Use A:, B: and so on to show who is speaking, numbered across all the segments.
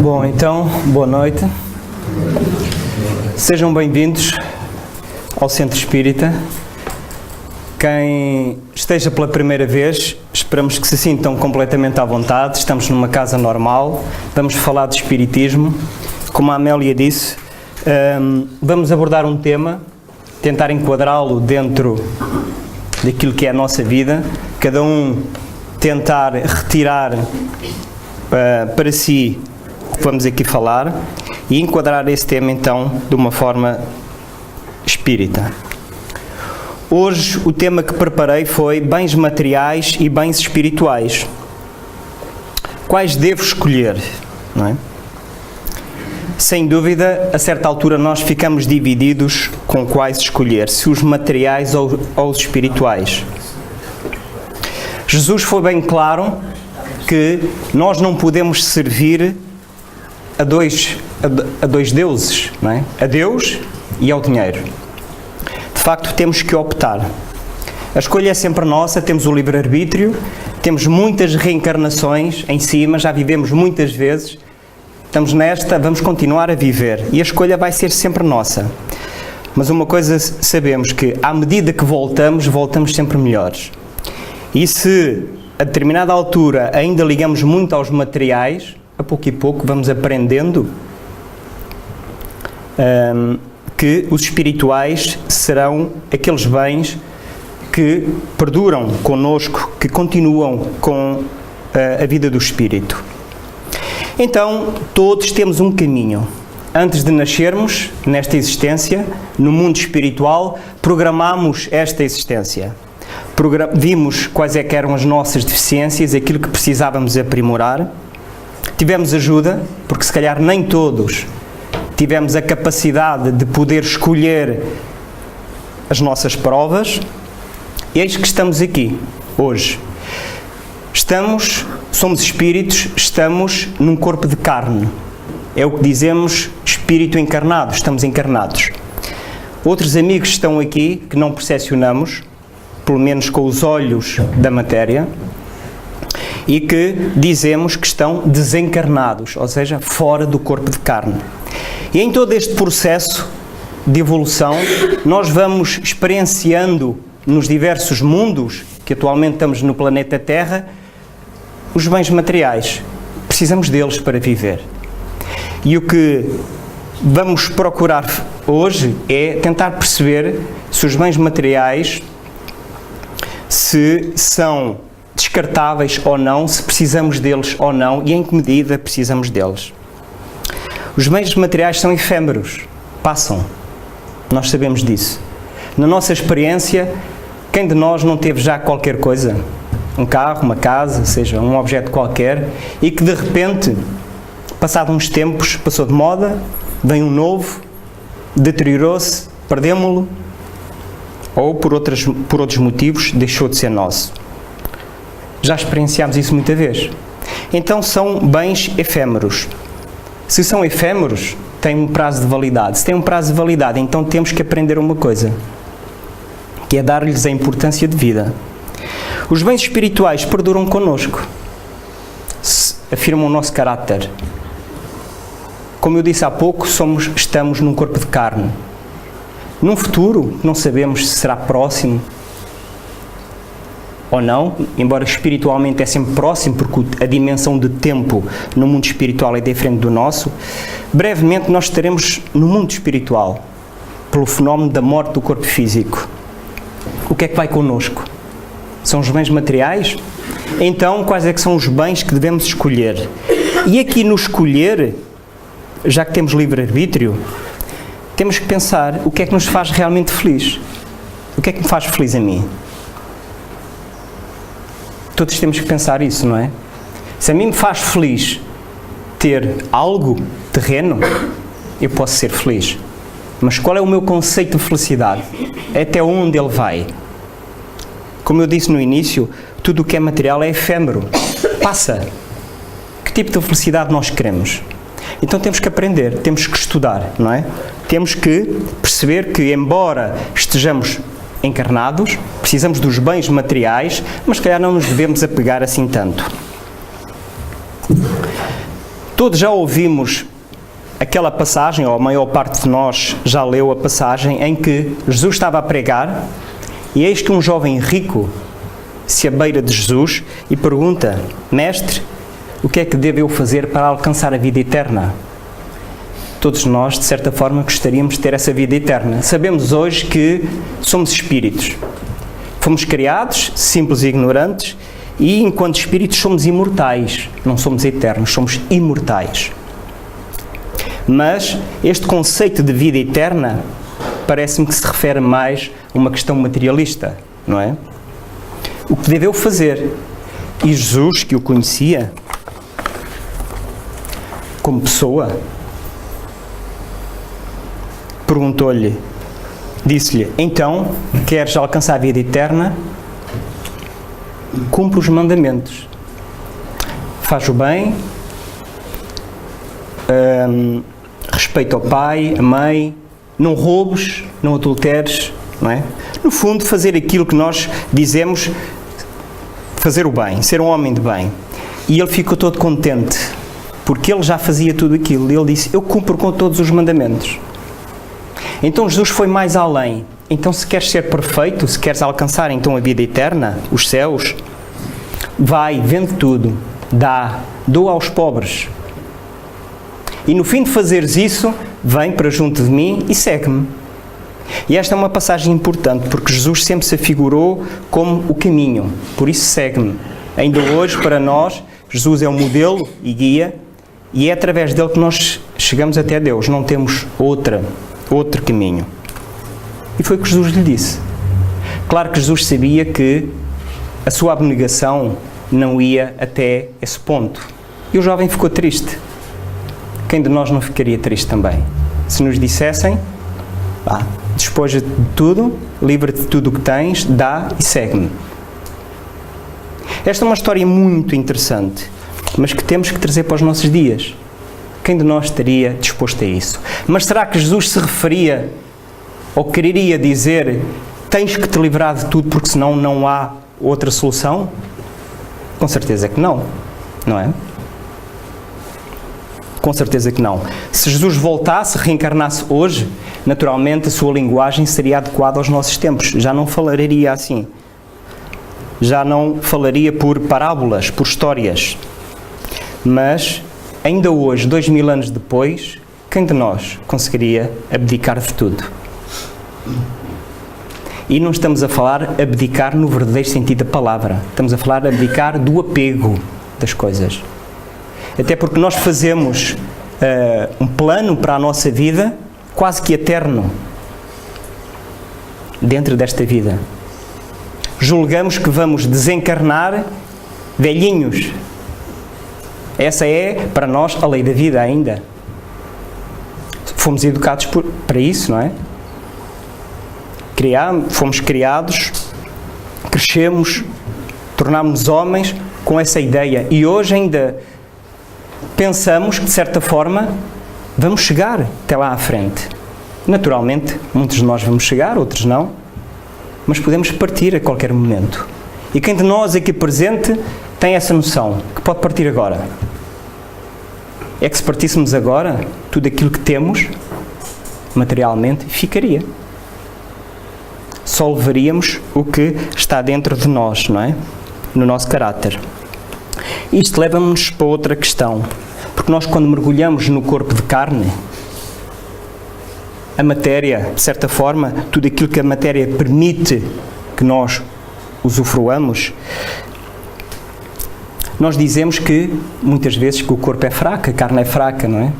A: Bom, então, boa noite. Sejam bem-vindos ao Centro Espírita. Quem esteja pela primeira vez, esperamos que se sintam completamente à vontade. Estamos numa casa normal, vamos falar de Espiritismo. Como a Amélia disse, vamos abordar um tema, tentar enquadrá-lo dentro daquilo que é a nossa vida, cada um tentar retirar para si o que vamos aqui falar e enquadrar esse tema então de uma forma espírita. Hoje o tema que preparei foi bens materiais e bens espirituais. Quais devo escolher? Não é? Sem dúvida, a certa altura nós ficamos divididos com quais escolher, se os materiais ou os espirituais. Jesus foi bem claro que nós não podemos servir a dois deuses, não é? A Deus e ao dinheiro. De facto, temos que optar. A escolha é sempre nossa, temos o livre-arbítrio, temos muitas reencarnações em cima, já vivemos muitas vezes, estamos nesta, vamos continuar a viver e a escolha vai ser sempre nossa. Mas uma coisa sabemos, que à medida que voltamos sempre melhores. E se a determinada altura ainda ligamos muito aos materiais, a pouco e pouco vamos aprendendo que os espirituais serão aqueles bens que perduram connosco, que continuam com a vida do espírito. Então, todos temos um caminho. Antes de nascermos nesta existência, no mundo espiritual, programámos esta existência. Vimos quais é que eram as nossas deficiências, aquilo que precisávamos aprimorar. Tivemos ajuda, porque se calhar nem todos tivemos a capacidade de poder escolher as nossas provas. E eis que estamos aqui, hoje. Somos espíritos, estamos num corpo de carne. É o que dizemos, espírito encarnado, estamos encarnados. Outros amigos estão aqui, que não percepcionamos, pelo menos com os olhos da matéria, e que dizemos que estão desencarnados, ou seja, fora do corpo de carne. E em todo este processo de evolução, nós vamos experienciando nos diversos mundos, que atualmente estamos no planeta Terra, os bens materiais. Precisamos deles para viver. E o que vamos procurar hoje é tentar perceber se os bens materiais se são descartáveis ou não, se precisamos deles ou não e em que medida precisamos deles. Os bens materiais são efêmeros, passam, nós sabemos disso. Na nossa experiência, quem de nós não teve já qualquer coisa, um carro, uma casa, seja um objeto qualquer, e que de repente, passado uns tempos, passou de moda, vem um novo, deteriorou-se, perdemos-lo, ou por outros motivos deixou de ser nosso. Já experienciámos isso muita vez. Então são bens efêmeros. Se são efêmeros, têm um prazo de validade. Se têm um prazo de validade, então temos que aprender uma coisa, que é dar-lhes a importância de vida. Os bens espirituais perduram connosco, afirmam o nosso caráter. Como eu disse há pouco, estamos num corpo de carne. Num futuro, não sabemos se será próximo ou não, embora espiritualmente é sempre próximo, porque a dimensão de tempo no mundo espiritual é diferente do nosso. Brevemente nós estaremos no mundo espiritual, pelo fenómeno da morte do corpo físico. O que é que vai connosco? São os bens materiais? Então, quais é que são os bens que devemos escolher? E aqui no escolher, já que temos livre-arbítrio, temos que pensar o que é que nos faz realmente feliz. O que é que me faz feliz a mim? Todos temos que pensar isso, não é? Se a mim me faz feliz ter algo terreno, eu posso ser feliz. Mas qual é o meu conceito de felicidade? Até onde ele vai? Como eu disse no início, tudo o que é material é efêmero. Passa. Que tipo de felicidade nós queremos? Então temos que aprender, temos que estudar, não é? Temos que perceber que, embora estejamos encarnados, precisamos dos bens materiais, mas se calhar não nos devemos apegar assim tanto. Todos já ouvimos aquela passagem, ou a maior parte de nós já leu a passagem, em que Jesus estava a pregar e eis que um jovem rico se abeira de Jesus e pergunta: Mestre, o que é que devo eu fazer para alcançar a vida eterna? Todos nós, de certa forma, gostaríamos de ter essa vida eterna. Sabemos hoje que somos espíritos. Fomos criados, simples e ignorantes, e enquanto espíritos somos imortais. Não somos eternos, somos imortais. Mas este conceito de vida eterna parece-me que se refere mais a uma questão materialista, não é? O que deveu fazer? E Jesus, que o conhecia como pessoa, perguntou-lhe, disse-lhe: então, queres alcançar a vida eterna? Cumpre os mandamentos. Faz o bem, respeita o pai, a mãe, não roubes, não adulteres, não é? No fundo, fazer aquilo que nós dizemos, fazer o bem, ser um homem de bem. E ele ficou todo contente, porque ele já fazia tudo aquilo. Ele disse: eu cumpro com todos os mandamentos. Então Jesus foi mais além. Então, se queres ser perfeito, se queres alcançar então a vida eterna, os céus, vai, vende tudo, doa aos pobres. E no fim de fazeres isso, vem para junto de mim e segue-me. E esta é uma passagem importante, porque Jesus sempre se afigurou como o caminho, por isso segue-me. Ainda hoje, para nós, Jesus é o modelo e guia, e é através dele que nós chegamos até Deus, não temos outro caminho. E foi o que Jesus lhe disse. Claro que Jesus sabia que a sua abnegação não ia até esse ponto. E o jovem ficou triste. Quem de nós não ficaria triste também? Se nos dissessem: despoja-te de tudo, livra-te de tudo o que tens, dá e segue-me. Esta é uma história muito interessante, mas que temos que trazer para os nossos dias. Quem de nós estaria disposto a isso? Mas será que Jesus se referia ou quereria dizer: tens que te livrar de tudo porque senão não há outra solução? Com certeza que não, não é? Com certeza que não. Se Jesus voltasse, reencarnasse hoje, naturalmente a sua linguagem seria adequada aos nossos tempos. Já não falaria assim. Já não falaria por parábolas, por histórias. Mas, ainda hoje, 2000 anos depois, quem de nós conseguiria abdicar de tudo? E não estamos a falar abdicar no verdadeiro sentido da palavra. Estamos a falar abdicar do apego das coisas. Até porque nós fazemos um plano para a nossa vida quase que eterno dentro desta vida. Julgamos que vamos desencarnar velhinhos. Essa é, para nós, a lei da vida ainda. Fomos educados para isso, não é? Fomos criados, crescemos, tornámos-nos homens com essa ideia. E hoje ainda pensamos que, de certa forma, vamos chegar até lá à frente. Naturalmente, muitos de nós vamos chegar, outros não, mas podemos partir a qualquer momento. E quem de nós aqui presente tem essa noção, que pode partir agora? É que se partíssemos agora, tudo aquilo que temos, materialmente, ficaria. Só levaríamos o que está dentro de nós, não é? No nosso caráter. Isto leva-nos para outra questão, porque nós, quando mergulhamos no corpo de carne, a matéria, de certa forma, tudo aquilo que a matéria permite que nós usufruamos, nós dizemos que, muitas vezes, que o corpo é fraco, a carne é fraca, não é?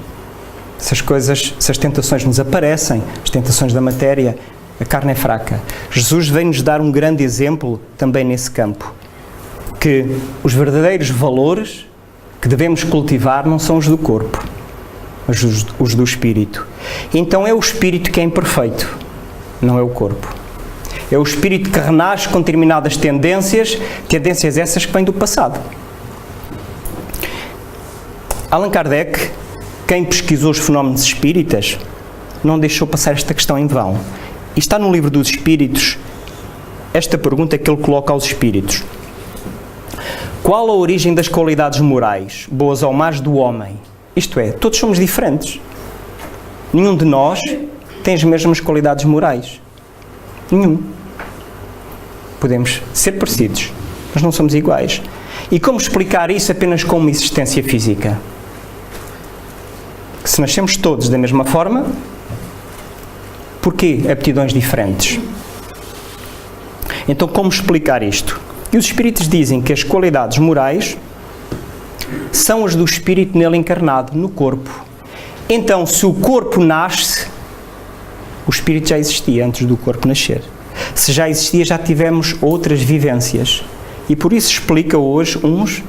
A: Se as tentações nos aparecem, as tentações da matéria, a carne é fraca. Jesus vem-nos dar um grande exemplo também nesse campo. Que os verdadeiros valores que devemos cultivar não são os do corpo, mas os do espírito. Então é o espírito que é imperfeito, não é o corpo. É o espírito que renasce com determinadas tendências essas que vêm do passado. Allan Kardec, quem pesquisou os fenómenos espíritas, não deixou passar esta questão em vão. E está no livro dos Espíritos esta pergunta que ele coloca aos espíritos: qual a origem das qualidades morais, boas ou más, do homem? Isto é, todos somos diferentes. Nenhum de nós tem as mesmas qualidades morais. Nenhum. Podemos ser parecidos, mas não somos iguais. E como explicar isso apenas com uma existência física? Que se nascemos todos da mesma forma, porquê aptidões diferentes? Então, como explicar isto? E os espíritos dizem que as qualidades morais são as do espírito nele encarnado, no corpo. Então, se o corpo nasce, o espírito já existia antes do corpo nascer. Se já existia, já tivemos outras vivências. E por isso explica hoje uns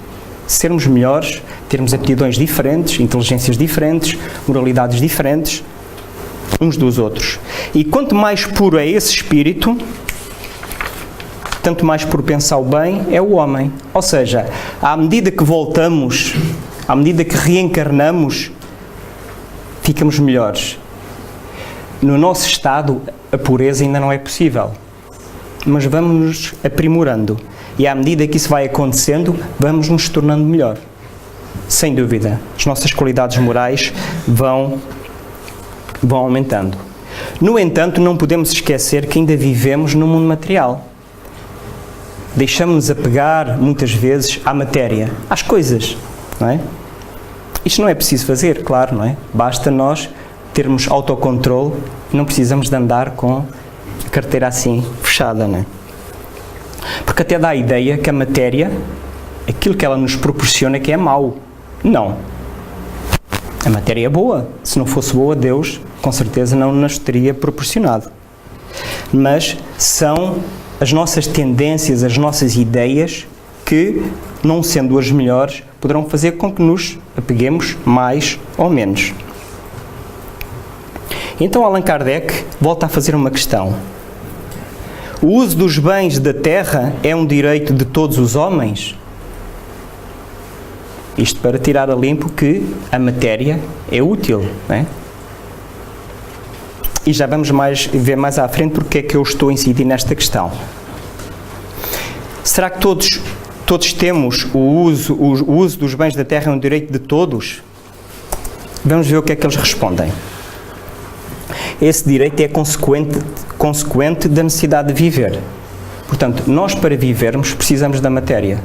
A: sermos melhores, termos aptidões diferentes, inteligências diferentes, moralidades diferentes, uns dos outros. E quanto mais puro é esse espírito, tanto mais propenso ao bem é o homem. Ou seja, à medida que voltamos, à medida que reencarnamos, ficamos melhores. No nosso estado, a pureza ainda não é possível, mas vamos nos aprimorando. E à medida que isso vai acontecendo, vamos nos tornando melhor. Sem dúvida, as nossas qualidades morais vão aumentando. No entanto, não podemos esquecer que ainda vivemos no mundo material. Deixamos-nos apegar, muitas vezes, à matéria, às coisas, não é? Isto não é preciso fazer, claro, não é? Basta nós termos autocontrole e não precisamos de andar com a carteira assim, fechada, não é? Porque até dá a ideia que a matéria, aquilo que ela nos proporciona, que é mau. Não. A matéria é boa. Se não fosse boa, Deus, com certeza, não nos teria proporcionado. Mas são as nossas tendências, as nossas ideias, que, não sendo as melhores, poderão fazer com que nos apeguemos mais ou menos. Então Allan Kardec volta a fazer uma questão. O uso dos bens da terra é um direito de todos os homens? Isto para tirar a limpo que a matéria é útil, não é? E já vamos ver mais à frente porque é que eu estou a incidir nesta questão. Será que todos temos o uso dos bens da terra é um direito de todos? Vamos ver o que é que eles respondem. Esse direito é consequente da necessidade de viver. Portanto, nós para vivermos precisamos da matéria.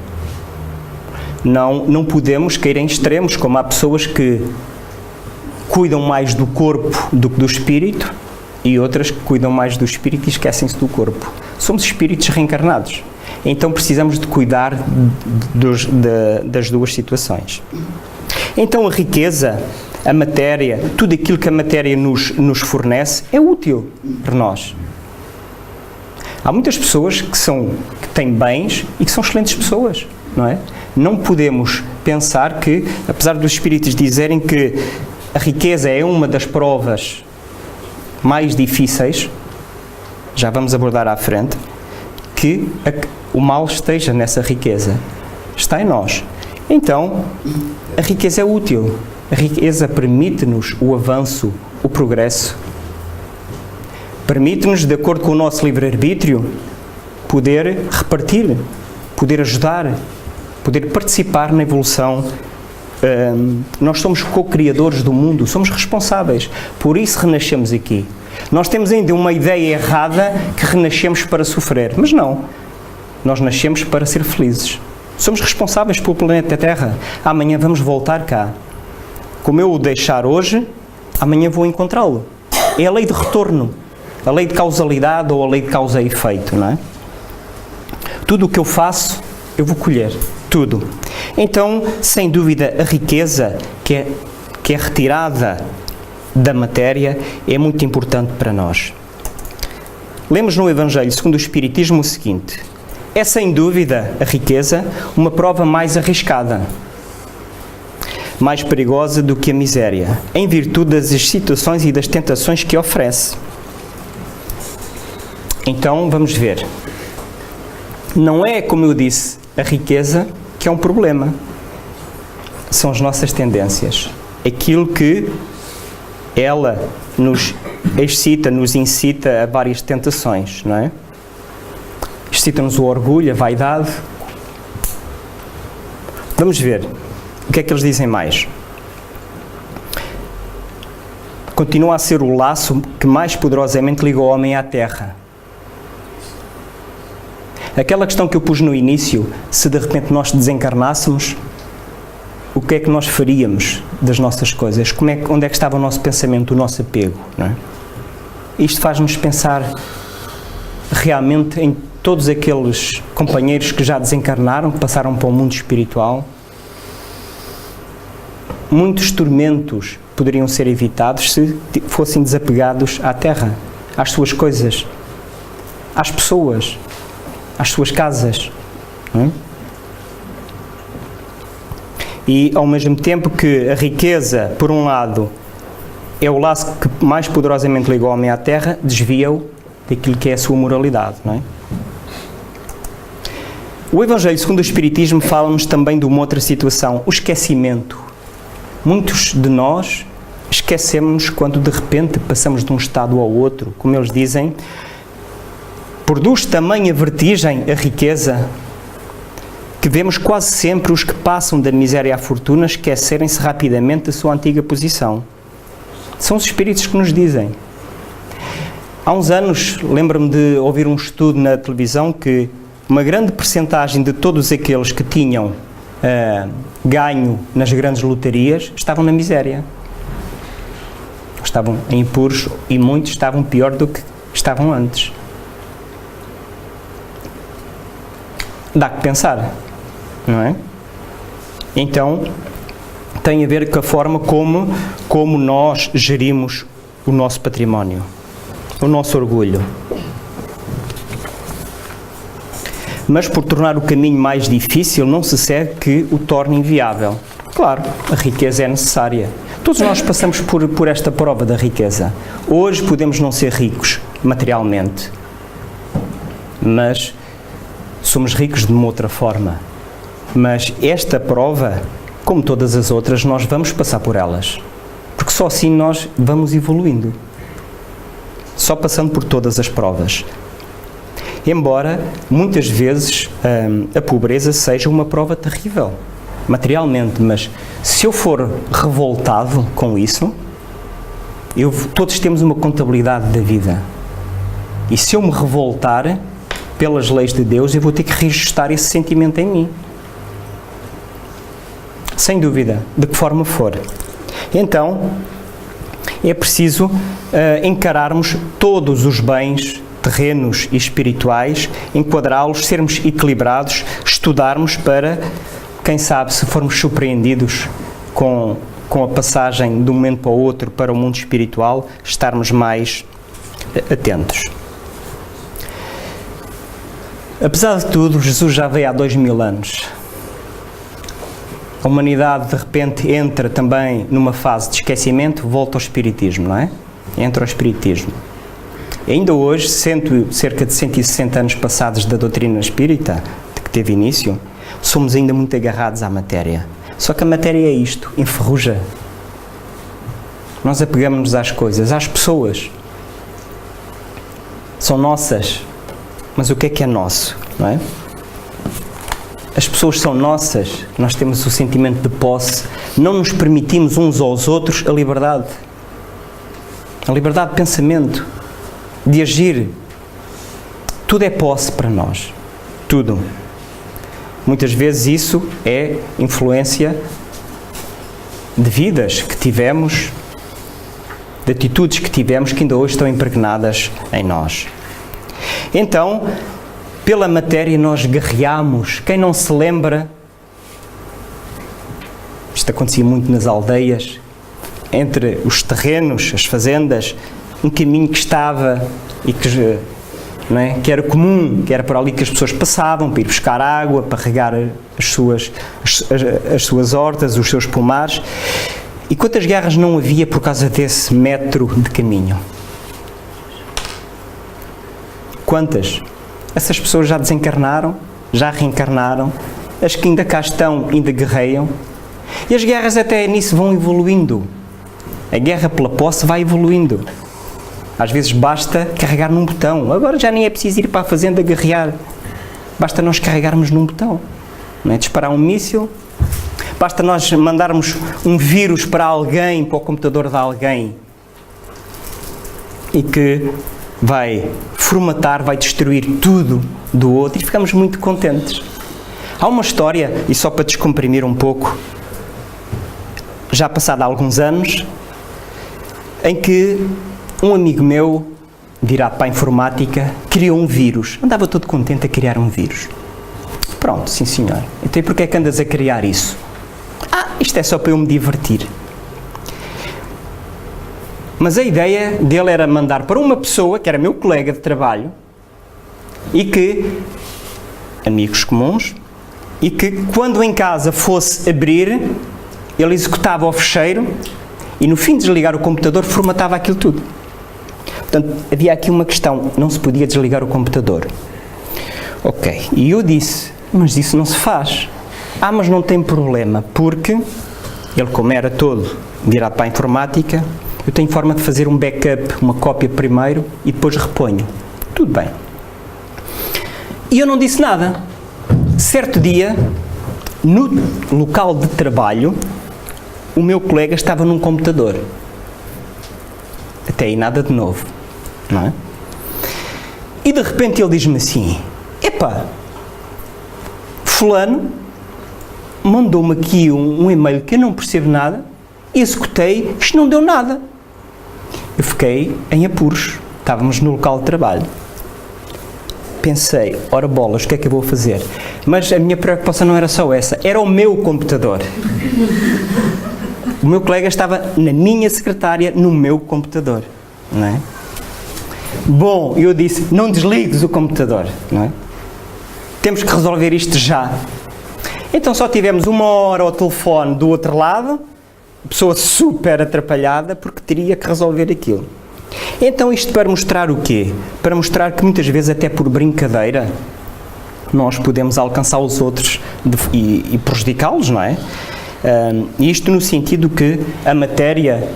A: Não podemos cair em extremos, como há pessoas que cuidam mais do corpo do que do espírito e outras que cuidam mais do espírito e esquecem-se do corpo. Somos espíritos reencarnados. Então precisamos de cuidar das duas situações. Então a riqueza, a matéria, tudo aquilo que a matéria nos fornece é útil para nós. Há muitas pessoas que têm bens e que são excelentes pessoas, não é? Não podemos pensar que, apesar dos espíritos dizerem que a riqueza é uma das provas mais difíceis, já vamos abordar à frente, que o mal esteja nessa riqueza. Está em nós. Então, a riqueza é útil. A riqueza permite-nos o avanço, o progresso. Permite-nos, de acordo com o nosso livre-arbítrio, poder repartir, poder ajudar, poder participar na evolução. Nós somos co-criadores do mundo, somos responsáveis. Por isso renascemos aqui. Nós temos ainda uma ideia errada que renascemos para sofrer, mas não. Nós nascemos para ser felizes. Somos responsáveis pelo planeta Terra. Amanhã vamos voltar cá. Como eu o deixar hoje, amanhã vou encontrá-lo. É a lei de retorno, a lei de causalidade ou a lei de causa e efeito, não é? Tudo o que eu faço, eu vou colher. Tudo. Então, sem dúvida, a riqueza que é retirada da matéria é muito importante para nós. Lemos no Evangelho segundo o Espiritismo o seguinte: é sem dúvida a riqueza uma prova mais arriscada, mais perigosa do que a miséria, em virtude das situações e das tentações que oferece. Então, vamos ver. Não é, como eu disse, a riqueza que é um problema. São as nossas tendências. Aquilo que ela nos excita, nos incita a várias tentações, não é? Excita-nos o orgulho, a vaidade. Vamos ver o que é que eles dizem mais. continua a ser o laço que mais poderosamente liga o homem à terra. Aquela questão que eu pus no início, se de repente nós desencarnássemos, o que é que nós faríamos das nossas coisas? Onde é que estava o nosso pensamento, o nosso apego? Não é? Isto faz-nos pensar realmente em todos aqueles companheiros que já desencarnaram, que passaram para o mundo espiritual. Muitos tormentos poderiam ser evitados se fossem desapegados à terra, às suas coisas, às pessoas, às suas casas. Não é? E ao mesmo tempo que a riqueza, por um lado, é o laço que mais poderosamente liga o homem à terra, desvia-o daquilo que é a sua moralidade, não é? O Evangelho segundo o Espiritismo fala-nos também de uma outra situação, o esquecimento. Muitos de nós esquecemos-nos quando de repente passamos de um estado ao outro, como eles dizem, produz tamanha vertigem a riqueza que vemos quase sempre os que passam da miséria à fortuna esquecerem-se rapidamente da sua antiga posição. São os espíritos que nos dizem. Há uns anos, lembro-me de ouvir um estudo na televisão que uma grande percentagem de todos aqueles que tinham ganho nas grandes lotarias estavam na miséria. Estavam em apuros e muitos estavam pior do que estavam antes. Dá que pensar, não é? Então, tem a ver com a forma como nós gerimos o nosso património, o nosso orgulho. Mas por tornar o caminho mais difícil, não se segue que o torne inviável. Claro, a riqueza é necessária. Todos nós passamos por esta prova da riqueza. Hoje podemos não ser ricos materialmente, mas somos ricos de uma outra forma. Mas esta prova, como todas as outras, nós vamos passar por elas. Porque só assim nós vamos evoluindo. Só passando por todas as provas. Embora, muitas vezes, a pobreza seja uma prova terrível, materialmente, mas se eu for revoltado com isso, todos temos uma contabilidade da vida. E se eu me revoltar pelas leis de Deus, eu vou ter que reajustar esse sentimento em mim. Sem dúvida, de que forma for. Então, é preciso encararmos todos os bens terrenos e espirituais, enquadrá-los, sermos equilibrados, estudarmos para, quem sabe, se formos surpreendidos com a passagem de um momento para o outro para o mundo espiritual, estarmos mais atentos. Apesar de tudo, Jesus já veio há 2000 anos. A humanidade, de repente, entra também numa fase de esquecimento, volta ao Espiritismo, não é? Entra ao Espiritismo. E ainda hoje, cerca de 160 anos passados da doutrina espírita, de que teve início, somos ainda muito agarrados à matéria. Só que a matéria é isto, enferruja. Nós apegamos-nos às coisas, às pessoas. São nossas, mas o que é nosso, não é? As pessoas são nossas, nós temos o sentimento de posse, não nos permitimos uns aos outros a liberdade de pensamento, de agir. Tudo é posse para nós, tudo. Muitas vezes isso é influência de vidas que tivemos, de atitudes que tivemos que ainda hoje estão impregnadas em nós. Então, pela matéria nós guerreamos. Quem não se lembra, isto acontecia muito nas aldeias, entre os terrenos, as fazendas, um caminho que estava e que, não é, que era comum, que era por ali que as pessoas passavam para ir buscar água, para regar as suas hortas, os seus pomares. E quantas guerras não havia por causa desse metro de caminho? Quantas? Essas pessoas já desencarnaram, já reencarnaram, as que ainda cá estão ainda guerreiam. E as guerras até nisso vão evoluindo. A guerra pela posse vai evoluindo. Às vezes basta carregar num botão. Agora já nem é preciso ir para a fazenda guerrear. Basta nós carregarmos num botão. Não é? Disparar um míssil. Basta nós mandarmos um vírus para alguém, para o computador de alguém. e que vai formatar, vai destruir tudo do outro e ficamos muito contentes. Há uma história, e só para descomprimir um pouco, já passado há alguns anos, em que um amigo meu, virado para a informática, criou um vírus. Andava todo contente a criar um vírus. Pronto, sim senhor. Então e porquê é que andas a criar isso? Isto é só para eu me divertir. Mas a ideia dele era mandar para uma pessoa, que era meu colega de trabalho, e que, amigos comuns, e que quando em casa fosse abrir, ele executava o fecheiro e no fim de desligar o computador formatava aquilo tudo. Portanto, havia aqui uma questão, não se podia desligar o computador. Ok, e eu disse, mas isso não se faz. Mas não tem problema, porque ele, como era todo virado para a informática, eu tenho forma de fazer um backup, uma cópia primeiro e depois reponho. Tudo bem. E eu não disse nada. Certo dia, no local de trabalho, o meu colega estava num computador. Até aí nada de novo, não é? E de repente ele diz-me assim, fulano mandou-me aqui um e-mail que eu não percebo nada, executei, isto não deu nada. Eu fiquei em apuros, estávamos no local de trabalho. Pensei, ora bolas, o que é que eu vou fazer? Mas a minha preocupação não era só essa, era o meu computador. O meu colega estava na minha secretária, no meu computador, não é? Bom, eu disse, não desligues o computador, não é? Temos que resolver isto já. Então só tivemos 1 hora ao telefone do outro lado, pessoa super atrapalhada, porque teria que resolver aquilo. Então isto para mostrar o quê? Para mostrar que muitas vezes, até por brincadeira, nós podemos alcançar os outros e prejudicá-los, não é? Isto no sentido que a matéria,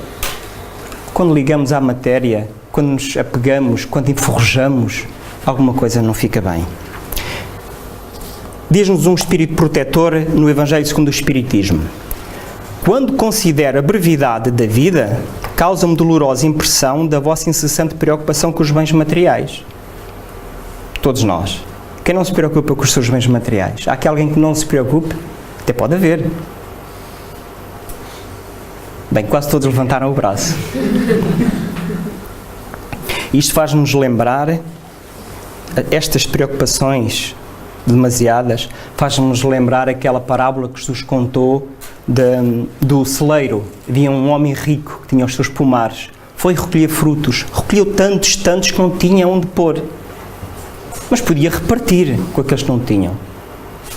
A: quando ligamos à matéria, quando nos apegamos, quando enferrujamos, alguma coisa não fica bem. Diz-nos um espírito protetor no Evangelho segundo o Espiritismo. Quando considero a brevidade da vida, causa-me dolorosa impressão da vossa incessante preocupação com os bens materiais. Todos nós. Quem não se preocupa com os seus bens materiais? Há aqui alguém que não se preocupe? Até pode haver. Bem, quase todos levantaram o braço. Isto faz-nos lembrar, estas preocupações demasiadas, faz-nos lembrar aquela parábola que Jesus contou do celeiro. Havia um homem rico que tinha os seus pomares, foi recolher frutos, recolheu tantos que não tinha onde pôr, mas podia repartir com aqueles que não tinham.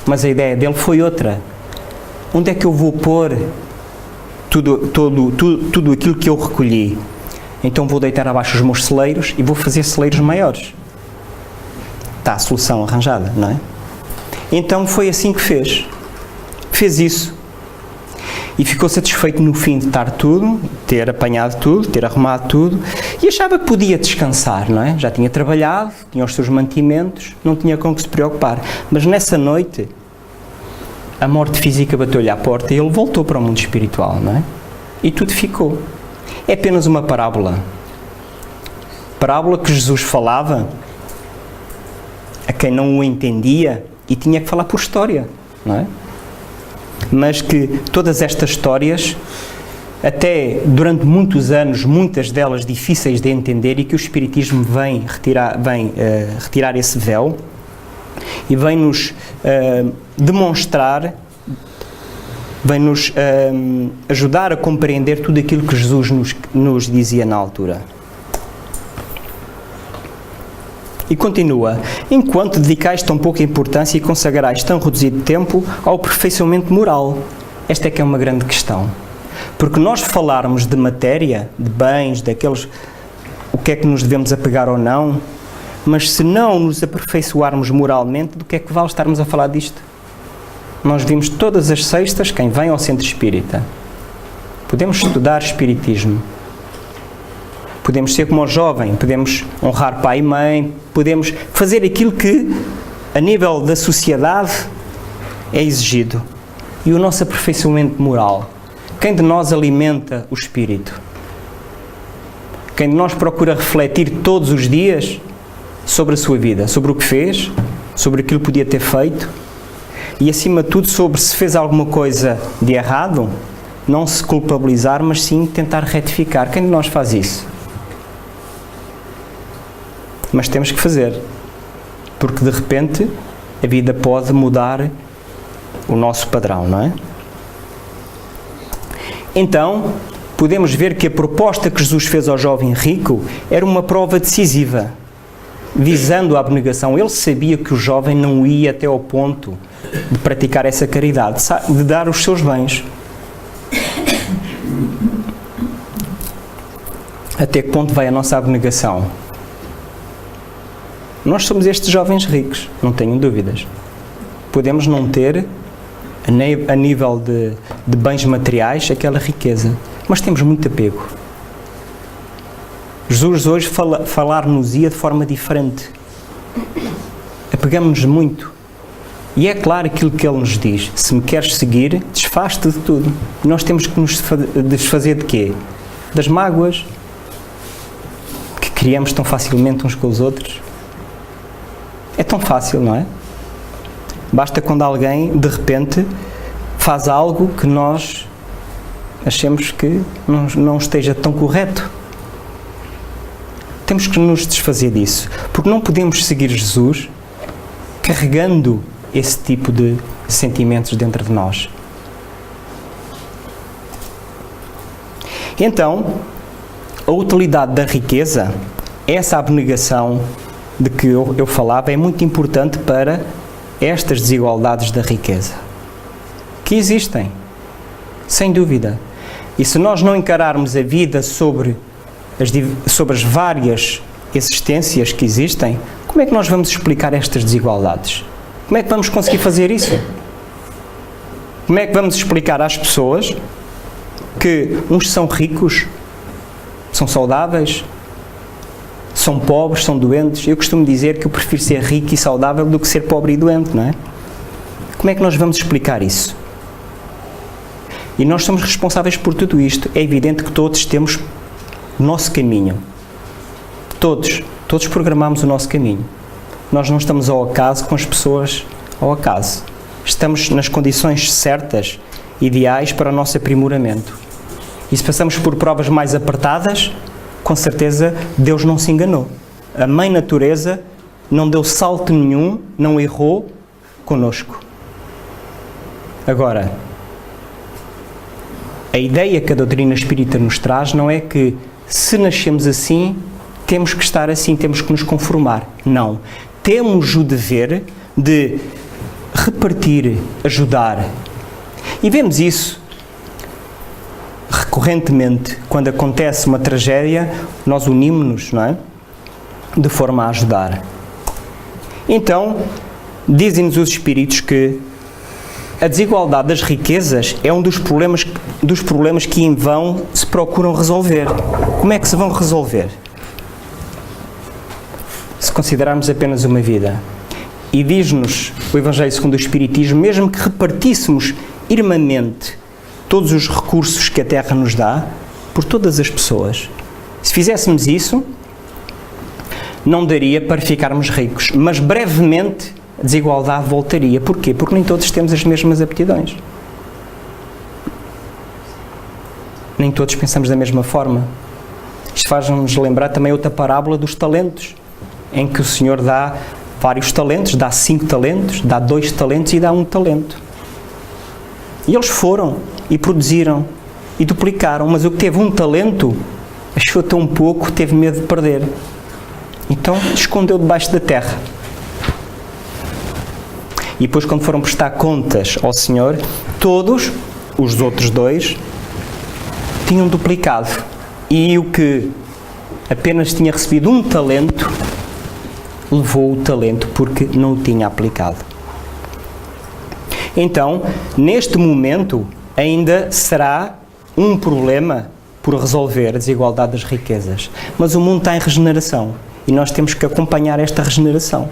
A: Mas a ideia dele foi outra. Onde é que eu vou pôr tudo aquilo que eu recolhi? Então vou deitar abaixo os meus celeiros e vou fazer celeiros maiores. Está a solução arranjada, não é? Então foi assim que fez. Fez isso. E ficou satisfeito no fim de estar tudo, ter apanhado tudo, ter arrumado tudo, e achava que podia descansar, não é? Já tinha trabalhado, tinha os seus mantimentos, não tinha com que se preocupar. Mas nessa noite, a morte física bateu-lhe à porta e ele voltou para o mundo espiritual, não é? E tudo ficou. É apenas uma parábola. Parábola que Jesus falava a quem não o entendia e tinha que falar por história, não é? Mas que todas estas histórias, até durante muitos anos, muitas delas difíceis de entender, e que o Espiritismo vem retirar esse véu e vem-nos demonstrar, vem-nos ajudar a compreender tudo aquilo que Jesus nos dizia na altura. E continua, enquanto dedicais tão pouca importância e consagrais tão reduzido tempo ao aperfeiçoamento moral. Esta é que é uma grande questão. Porque nós falarmos de matéria, de bens, daqueles, o que é que nos devemos apegar ou não, mas se não nos aperfeiçoarmos moralmente, do que é que vale estarmos a falar disto? Nós vimos todas as sextas, quem vem ao Centro Espírita. Podemos estudar Espiritismo. Podemos ser como o jovem, podemos honrar pai e mãe, podemos fazer aquilo que, a nível da sociedade, é exigido. E o nosso aperfeiçoamento moral? Quem de nós alimenta o espírito? Quem de nós procura refletir todos os dias sobre a sua vida, sobre o que fez, sobre aquilo que podia ter feito e, acima de tudo, sobre se fez alguma coisa de errado, não se culpabilizar, mas sim tentar retificar. Quem de nós faz isso? Mas temos que fazer, porque de repente a vida pode mudar o nosso padrão, não é? Então, podemos ver que a proposta que Jesus fez ao jovem rico era uma prova decisiva, visando a abnegação. Ele sabia que o jovem não ia até ao ponto de praticar essa caridade, de dar os seus bens. Até que ponto vai a nossa abnegação? Nós somos estes jovens ricos, não tenho dúvidas. Podemos não ter, a nível de bens materiais, aquela riqueza, mas temos muito apego. Jesus hoje falar-nos-ia de forma diferente. Apegamos-nos muito. E é claro aquilo que Ele nos diz: se me queres seguir, desfaz-te de tudo. E nós temos que nos desfazer de quê? Das mágoas que criamos tão facilmente uns com os outros. É tão fácil, não é? Basta quando alguém, de repente, faz algo que nós achemos que não esteja tão correto. Temos que nos desfazer disso, porque não podemos seguir Jesus carregando esse tipo de sentimentos dentro de nós. Então, a utilidade da riqueza, essa abnegação de que eu falava, é muito importante para estas desigualdades da riqueza, que existem, sem dúvida. E se nós não encararmos a vida sobre as várias existências que existem, como é que nós vamos explicar estas desigualdades? Como é que vamos conseguir fazer isso? Como é que vamos explicar às pessoas que uns são ricos, são saudáveis, são pobres, são doentes? Eu costumo dizer que eu prefiro ser rico e saudável do que ser pobre e doente, não é? Como é que nós vamos explicar isso? E nós somos responsáveis por tudo isto. É evidente que todos temos o nosso caminho. Todos programamos o nosso caminho. Nós não estamos ao acaso com as pessoas ao acaso. Estamos nas condições certas, ideais para o nosso aprimoramento. E se passamos por provas mais apertadas, com certeza Deus não se enganou. A Mãe Natureza não deu salto nenhum, não errou conosco. Agora, a ideia que a doutrina espírita nos traz não é que se nascemos assim, temos que estar assim, temos que nos conformar. Não. Temos o dever de repartir, ajudar. E vemos isso recorrentemente. Quando acontece uma tragédia, nós unimos-nos, não é? De forma a ajudar. Então, dizem-nos os Espíritos que a desigualdade das riquezas é um dos problemas que em vão se procuram resolver. Como é que se vão resolver? Se considerarmos apenas uma vida. E diz-nos o Evangelho segundo o Espiritismo, mesmo que repartíssemos irmamente todos os recursos que a Terra nos dá, por todas as pessoas, se fizéssemos isso, não daria para ficarmos ricos, mas brevemente a desigualdade voltaria. Porquê? Porque nem todos temos as mesmas aptidões. Nem todos pensamos da mesma forma. Isto faz-nos lembrar também outra parábola dos talentos, em que o Senhor dá vários talentos, dá 5 talentos, dá 2 talentos e dá 1 talento. E eles foram e produziram e duplicaram, mas o que teve 1 talento achou tão pouco, teve medo de perder. Então escondeu debaixo da terra. E depois, quando foram prestar contas ao Senhor, todos os outros 2 tinham duplicado. E o que apenas tinha recebido 1 talento, levou o talento porque não o tinha aplicado. Então, neste momento, ainda será um problema por resolver a desigualdade das riquezas. Mas o mundo está em regeneração e nós temos que acompanhar esta regeneração.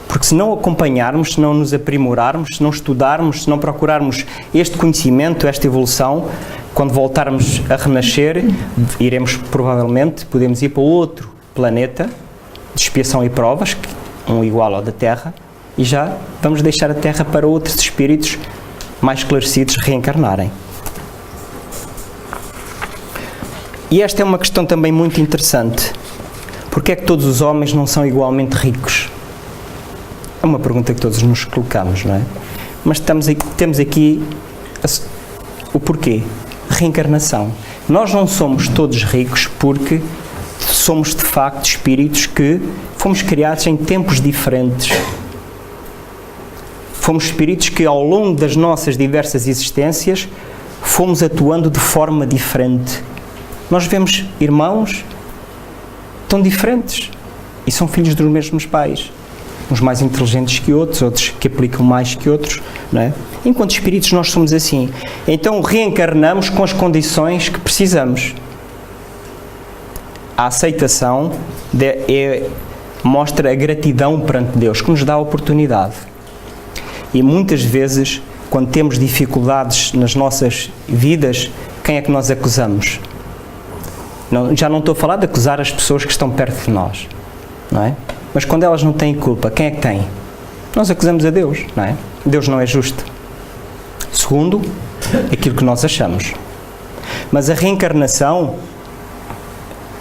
A: Porque se não acompanharmos, se não nos aprimorarmos, se não estudarmos, se não procurarmos este conhecimento, esta evolução, quando voltarmos a renascer, iremos provavelmente, podemos ir para outro planeta de expiação e provas, um igual ao da Terra, e já vamos deixar a Terra para outros espíritos mais esclarecidos reencarnarem. E esta é uma questão também muito interessante. Porque é que todos os homens não são igualmente ricos? É uma pergunta que todos nos colocamos, não é? Mas temos aqui o porquê. Reencarnação. Nós não somos todos ricos porque somos de facto espíritos que fomos criados em tempos diferentes. Fomos espíritos que ao longo das nossas diversas existências fomos atuando de forma diferente. Nós vemos irmãos tão diferentes e são filhos dos mesmos pais. Uns mais inteligentes que outros, outros que aplicam mais que outros, não é? Enquanto espíritos nós somos assim. Então reencarnamos com as condições que precisamos. A aceitação mostra a gratidão perante Deus, que nos dá a oportunidade. E muitas vezes, quando temos dificuldades nas nossas vidas, quem é que nós acusamos? Já não estou a falar de acusar as pessoas que estão perto de nós, não é? Mas quando elas não têm culpa, quem é que tem? Nós acusamos a Deus, não é? Deus não é justo. Segundo, aquilo que nós achamos. Mas a reencarnação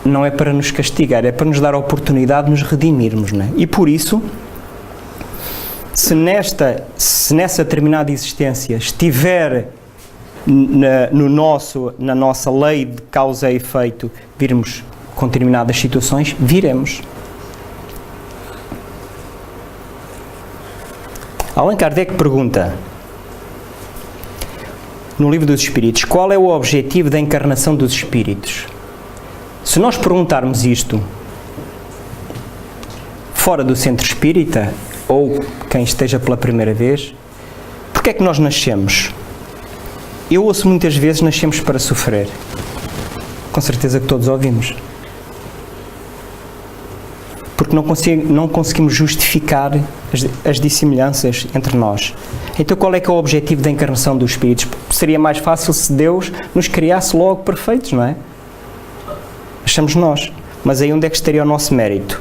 A: não é para nos castigar, é para nos dar a oportunidade de nos redimirmos, não é? E por isso, se nessa determinada existência estiver na nossa lei de causa e efeito, virmos com determinadas situações, viremos. Allan Kardec pergunta, no Livro dos Espíritos, qual é o objetivo da encarnação dos espíritos? Se nós perguntarmos isto fora do centro espírita, ou quem esteja pela primeira vez, porque é que nós nascemos? Eu ouço muitas vezes, nascemos para sofrer. Com certeza que todos ouvimos. Porque não conseguimos justificar as dissemelhanças entre nós. Então qual é que é o objetivo da encarnação dos espíritos? Seria mais fácil se Deus nos criasse logo perfeitos, não é? Achamos nós. Mas aí onde é que estaria o nosso mérito?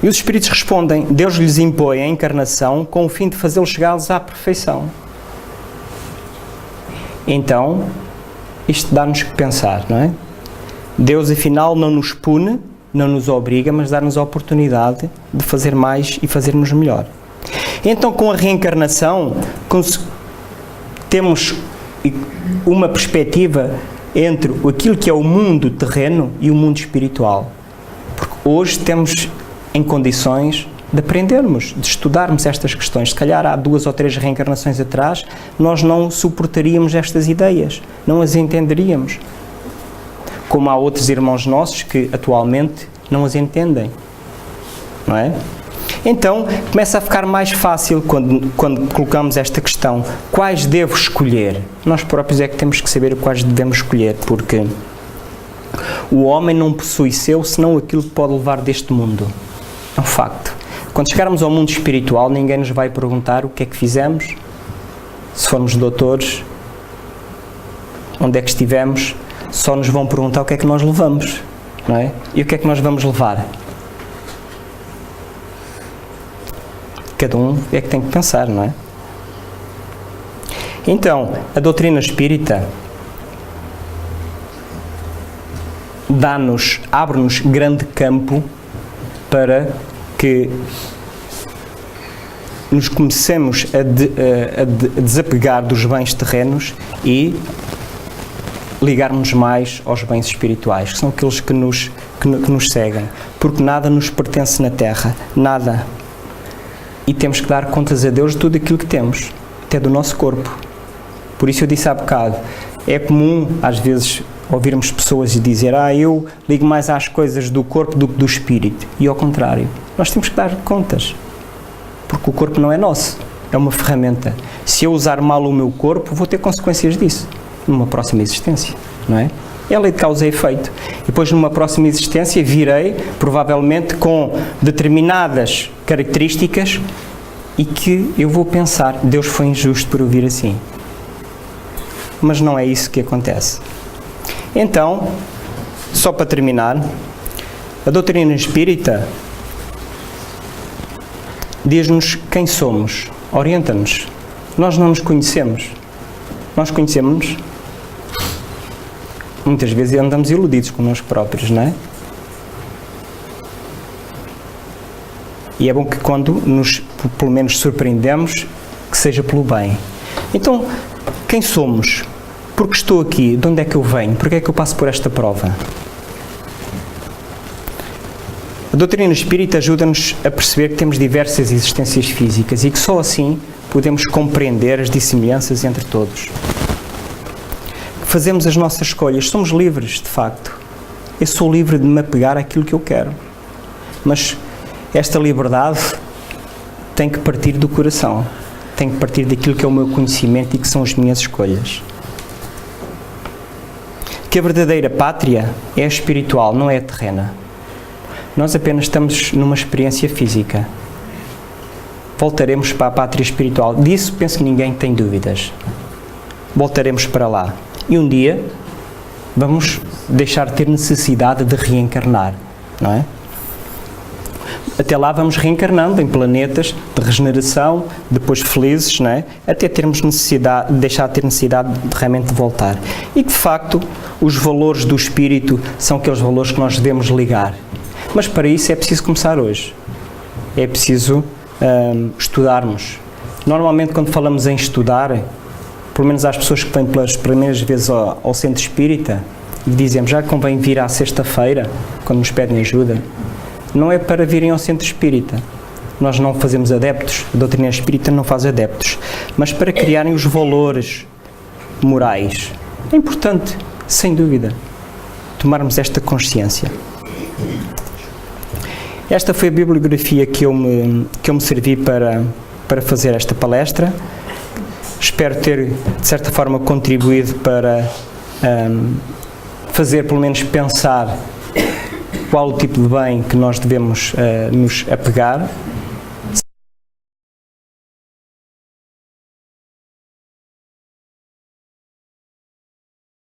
A: E os espíritos respondem, Deus lhes impõe a encarnação com o fim de fazê-los chegá-los à perfeição. Então, isto dá-nos que pensar, não é? Deus, afinal, não nos pune, não nos obriga, mas dá-nos a oportunidade de fazer mais e fazermos melhor. Então, com a reencarnação, temos uma perspectiva entre aquilo que é o mundo terreno e o mundo espiritual. Porque hoje temos em condições de aprendermos, de estudarmos estas questões. Se calhar há 2 ou 3 reencarnações atrás, nós não suportaríamos estas ideias, não as entenderíamos. Como há outros irmãos nossos que atualmente não as entendem, não é? Então, começa a ficar mais fácil quando colocamos esta questão. Quais devo escolher? Nós próprios é que temos que saber quais devemos escolher, porque o homem não possui seu senão aquilo que pode levar deste mundo. É um facto. Quando chegarmos ao mundo espiritual, ninguém nos vai perguntar o que é que fizemos, se formos doutores, onde é que estivemos, só nos vão perguntar o que é que nós levamos, não é? E o que é que nós vamos levar? Cada um é que tem que pensar, não é? Então, a doutrina espírita abre-nos grande campo para que nos comecemos a desapegar dos bens terrenos e ligarmos mais aos bens espirituais, que são aqueles que nos seguem, porque nada nos pertence na Terra, nada. E temos que dar contas a Deus de tudo aquilo que temos, até do nosso corpo. Por isso eu disse há bocado, é comum às vezes ouvirmos pessoas dizer, eu ligo mais às coisas do corpo do que do espírito. E ao contrário, nós temos que dar contas, porque o corpo não é nosso, é uma ferramenta. Se eu usar mal o meu corpo, vou ter consequências disso, numa próxima existência, não é? É a lei de causa e efeito. E depois, numa próxima existência, virei, provavelmente, com determinadas características e que eu vou pensar, Deus foi injusto por eu vir assim. Mas não é isso que acontece. Então, só para terminar, a doutrina espírita diz-nos quem somos, orienta-nos. Nós não nos conhecemos. Nós conhecemos-nos. Muitas vezes andamos iludidos connosco próprios, não é? E é bom que quando nos, pelo menos, surpreendemos, que seja pelo bem. Então, quem somos? Porque estou aqui? De onde é que eu venho? Porque é que eu passo por esta prova? A doutrina espírita ajuda-nos a perceber que temos diversas existências físicas e que só assim podemos compreender as dissemelhanças entre todos. Fazemos as nossas escolhas, somos livres, de facto. Eu sou livre de me apegar àquilo que eu quero. Mas esta liberdade tem que partir do coração, tem que partir daquilo que é o meu conhecimento e que são as minhas escolhas. Que a verdadeira pátria é a espiritual, não é a terrena. Nós apenas estamos numa experiência física. Voltaremos para a pátria espiritual. Disso penso que ninguém tem dúvidas. Voltaremos para lá. E um dia vamos deixar de ter necessidade de reencarnar, não é? Até lá vamos reencarnando em planetas de regeneração, depois felizes, não é? Até termos necessidade, deixar de ter necessidade de realmente voltar. E que de facto os valores do espírito são aqueles valores que nós devemos ligar. Mas para isso é preciso começar hoje. É preciso estudarmos. Normalmente quando falamos em estudar, pelo menos às pessoas que vêm pelas primeiras vezes ao centro espírita, e dizemos, já convém vir à sexta-feira, quando nos pedem ajuda, não é para virem ao centro espírita. Nós não fazemos adeptos, a doutrina espírita não faz adeptos, mas para criarem os valores morais. É importante, sem dúvida, tomarmos esta consciência. Esta foi a bibliografia que eu me servi para fazer esta palestra. Espero ter, de certa forma, contribuído para fazer, pelo menos, pensar qual o tipo de bem que nós devemos nos apegar